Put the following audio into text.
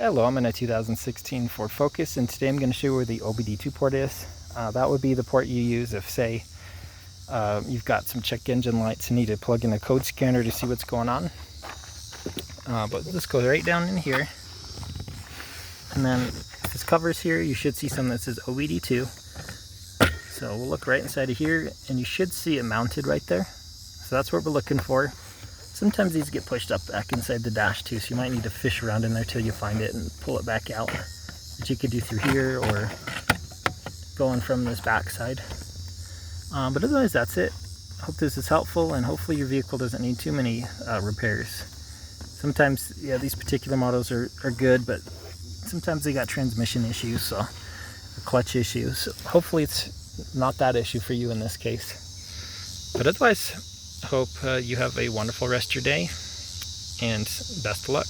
Hello, I'm in a 2016 Ford Focus, and today I'm going to show you where the OBD2 port is. That would be the port you use if, say, you've got some check engine lights and need to plug in a code scanner to see what's going on. But this goes right down in here. And then this covers here, you should see something that says OBD2. So we'll look right inside of here, and you should see it mounted right there. So that's what we're looking for. Sometimes these get pushed up back inside the dash too, so you might need to fish around in there till you find it and pull it back out, which you could do through here or going from this back side. But otherwise that's it. Hope this is helpful, and hopefully your vehicle doesn't need too many repairs. Sometimes, yeah, these particular models are good, but sometimes they got transmission issues, so, or clutch issues. So hopefully it's not that issue for you in this case. But otherwise, hope you have a wonderful rest of your day, and best of luck.